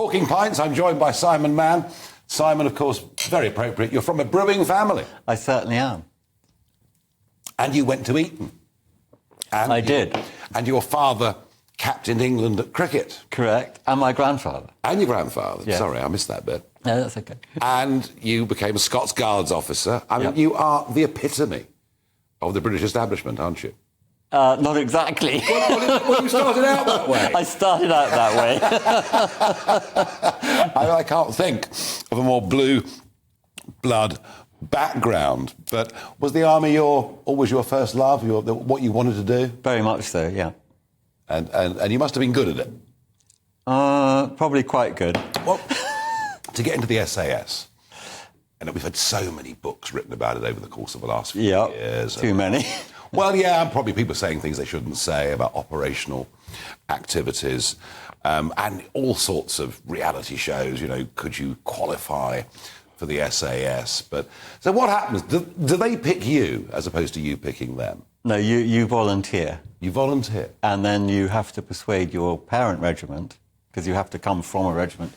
Talking Pints, I'm joined by Simon Mann. Simon, of course, very appropriate. You're from a brewing family. I certainly am. And you went to Eton. And I did. And your father captained England at cricket. Correct. And my grandfather. And your grandfather. Yeah. Sorry, I missed that bit. No, that's okay. And you became a Scots Guards officer. I mean, Yep. you are the epitome of the British establishment, aren't you? Not exactly. Well, you started out that way. I started out that way. I can't think of a more blue blood background. But was the army always your first love, what you wanted to do? Very much so, yeah. And you must have been good at it. Probably quite good. Well, to get into the SAS, and we've had so many books written about it over the course of the last few years. Too many. Well, yeah, and probably people saying things they shouldn't say about operational activities and all sorts of reality shows. You know, could you qualify for the SAS? But so what happens? Do they pick you as opposed to you picking them? No, you volunteer. You volunteer. And then you have to persuade your parent regiment, because you have to come from a regiment,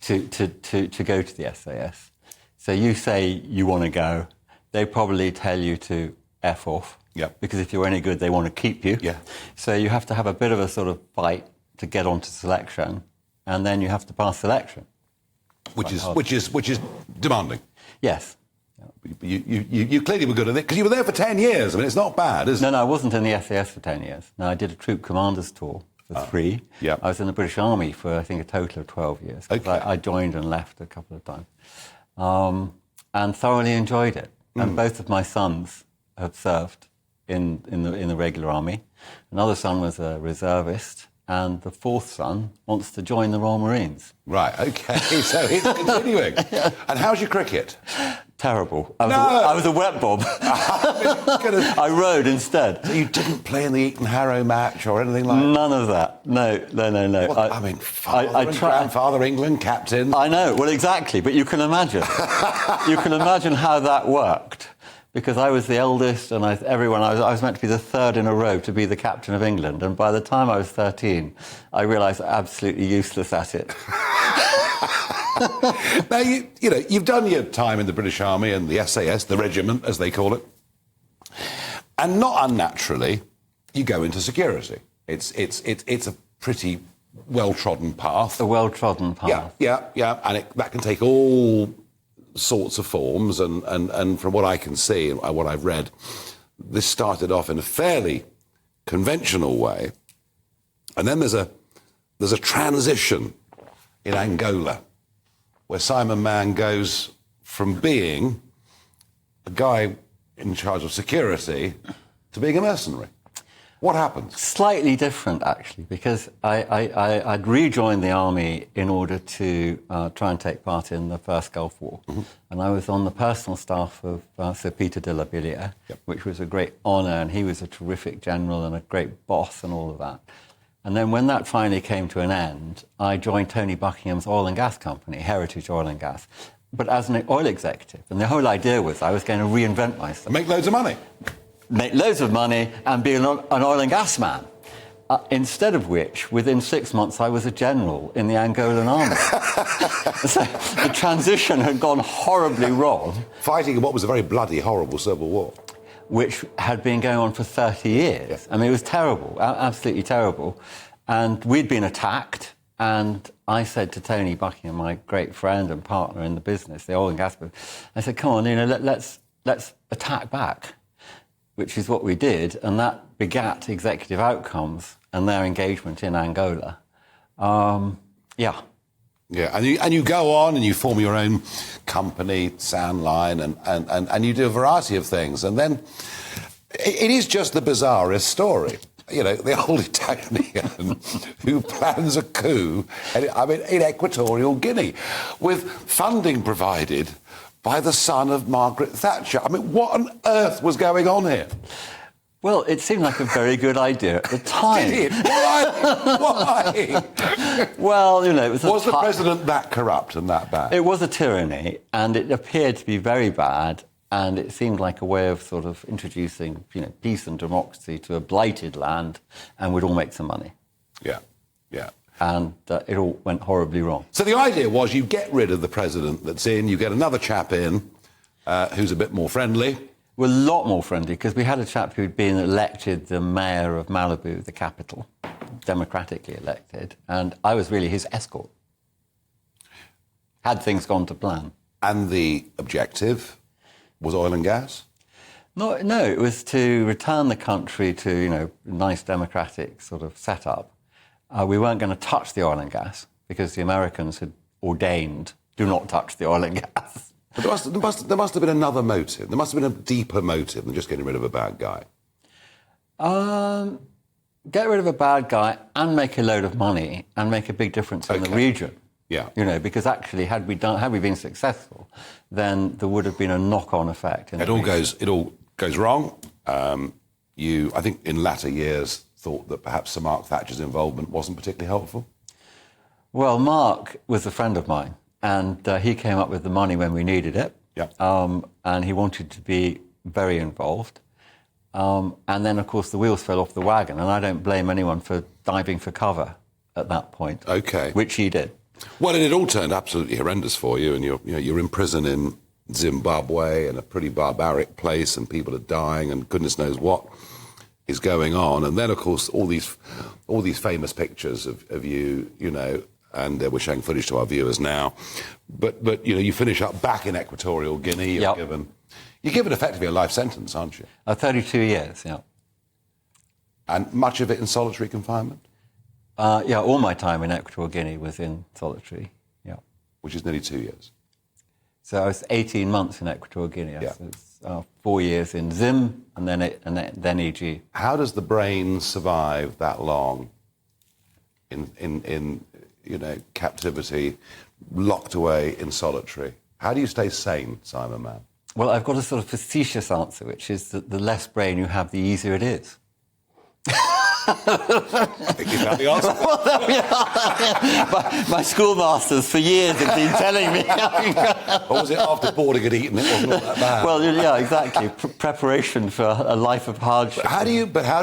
to go to the SAS. So you say you want to go. They probably tell you to F off. Yeah. Because if you're any good, they want to keep you. Yeah. So you have to have a bit of a sort of fight to get onto selection, and then you have to pass selection. Which is demanding. Yes. You clearly were good at it because you were there for 10 years. I mean, it's not bad, is it? No, I wasn't in the SAS for 10 years. No, I did a troop commander's tour for 3. Yeah. I was in the British Army for, I think, a total of 12 years. Okay. I joined and left a couple of times, and thoroughly enjoyed it. And both of my sons have served in the regular army. Another son was a reservist, and the fourth son wants to join the Royal Marines. Right, OK, so it's continuing. And how's your cricket? Terrible. I was a wet bob. I rowed instead. So you didn't play in the Eton Harrow match or anything like that? None of that. No. Well, I mean, grandfather, England captain. I know, well, exactly, but you can imagine. You can imagine how that worked. Because I was the eldest, and I was meant to be the third in a row to be the captain of England. And by the time I was 13, I realised absolutely useless at it. Now, you've done your time in the British Army and the SAS, the regiment, as they call it. And not unnaturally, you go into security. It's a pretty well-trodden path. A well-trodden path. Yeah. And that can take all sorts of forms, and from what I can see and what I've read, this started off in a fairly conventional way, and then there's a transition in Angola where Simon Mann goes from being a guy in charge of security to being a mercenary. What happened? Slightly different, actually, because I'd rejoined the army in order to try and take part in the First Gulf War. Mm-hmm. And I was on the personal staff of Sir Peter de la Billière, which was a great honour, and he was a terrific general and a great boss and all of that. And then when that finally came to an end, I joined Tony Buckingham's oil and gas company, Heritage Oil and Gas, but as an oil executive. And the whole idea was I was going to reinvent myself. Make loads of money. Make loads of money and be an oil and gas man. Instead of which, within 6 months, I was a general in the Angolan army. So the transition had gone horribly wrong. Fighting in what was a very bloody, horrible civil war. Which had been going on for 30 years. Yeah. I mean, it was terrible, absolutely terrible. And we'd been attacked, and I said to Tony Buckingham, my great friend and partner in the business, the oil and gas business, I said, come on, let's attack back. Which is what we did, and that begat Executive Outcomes and their engagement in Angola. Yeah, and you go on and you form your own company, Sandline, and you do a variety of things. And then it is just the bizarrest story. You know, the old Italian who plans a coup, in Equatorial Guinea, with funding provided by the son of Margaret Thatcher. I mean, what on earth was going on here? Well, it seemed like a very good idea at the time. Did it? Why? Well, it was... Was the president that corrupt and that bad? It was a tyranny, and it appeared to be very bad, and it seemed like a way of sort of introducing, peace and democracy to a blighted land, and we'd all make some money. Yeah. and it all went horribly wrong. So the idea was you get rid of the president that's in, you get another chap in who's a bit more friendly. We're a lot more friendly because we had a chap who'd been elected the mayor of Malibu, the capital, democratically elected, and I was really his escort. Had things gone to plan. And the objective was oil and gas? No, it was to return the country to, nice democratic sort of setup. We weren't going to touch the oil and gas because the Americans had ordained, do not touch the oil and gas. But there must have been another motive. There must have been a deeper motive than just getting rid of a bad guy. Get rid of a bad guy and make a load of money and make a big difference in the region. Yeah. Because actually, had we been successful, then there would have been a knock-on effect. It all goes wrong. I think in latter years thought that perhaps Sir Mark Thatcher's involvement wasn't particularly helpful. Well, Mark was a friend of mine, and he came up with the money when we needed it. Yeah. And he wanted to be very involved. And then, of course, the wheels fell off the wagon, and I don't blame anyone for diving for cover at that point. Okay. Which he did. Well, and it all turned absolutely horrendous for you, and you're in prison in Zimbabwe, in a pretty barbaric place, and people are dying, and goodness knows what is going on. And then, of course, all these famous pictures of you, and we're showing footage to our viewers now. But you finish up back in Equatorial Guinea. You're given effectively a life sentence, aren't you? 32 years, yeah. And much of it in solitary confinement? All my time in Equatorial Guinea was in solitary, yeah. Which is nearly 2 years. So I was 18 months in Equatorial Guinea. Yeah. So it's 4 years in Zim and then EG. How does the brain survive that long in captivity, locked away in solitary? How do you stay sane, Simon Mann? Well, I've got a sort of facetious answer, which is that the less brain you have, the easier it is. I think you found the answer. My schoolmasters for years have been telling me. Or was it after boarding and eating? It wasn't all that bad. Well, yeah, exactly. Preparation for a life of hardship. How do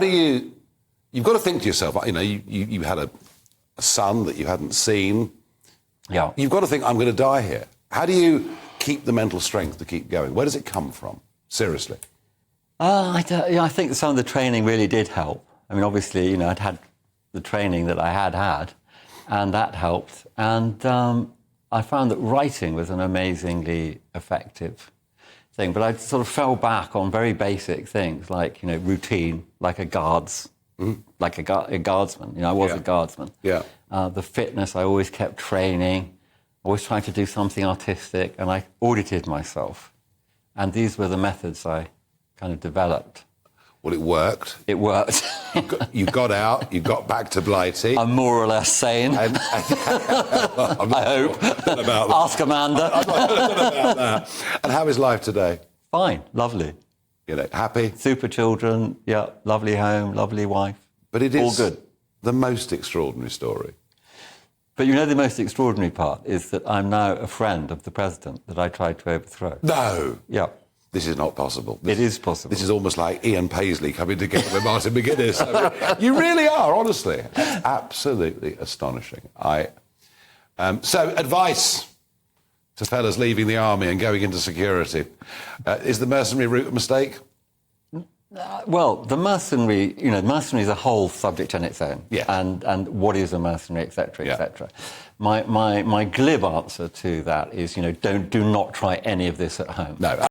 you? You've got to think to yourself. You had a son that you hadn't seen. Yeah. You've got to think, I'm going to die here. How do you keep the mental strength to keep going? Where does it come from? Seriously. I think some of the training really did help. I mean, obviously, I'd had the training that I had, and that helped. And I found that writing was an amazingly effective thing. But I sort of fell back on very basic things like, routine, like a guardsman. I was a guardsman. Yeah. The fitness, I always kept training, always trying to do something artistic, and I audited myself. And these were the methods I kind of developed. Well, it worked. It worked. You got out, you got back to Blighty. I'm more or less sane. I hope. About that. Ask Amanda. I don't know about that. And how is life today? Fine, lovely. Happy? Super children, yeah, lovely home, lovely wife. But it is all good. The most extraordinary story. But the most extraordinary part is that I'm now a friend of the president that I tried to overthrow. No. Yeah. This is not possible. It is possible. This is almost like Ian Paisley coming together with Martin McGuinness. I mean, you really are, honestly. It's absolutely astonishing. So, advice to fellas leaving the army and going into security. Is the mercenary route a mistake? Well, the mercenary, mercenary is a whole subject on its own. Yeah. And what is a mercenary, etc., etc. My glib answer to that is, do not try any of this at home. No,